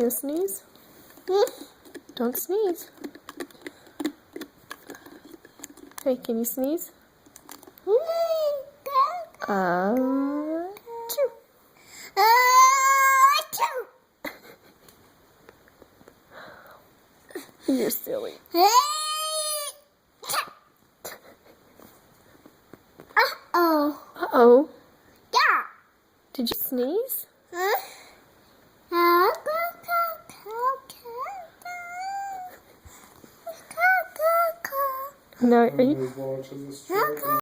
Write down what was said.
gonna sneeze? Don't sneeze. Hey, can you sneeze? Achoo. You're silly. Uh-oh. Uh-oh. Yeah. Did you sneeze? No, are you... Watching the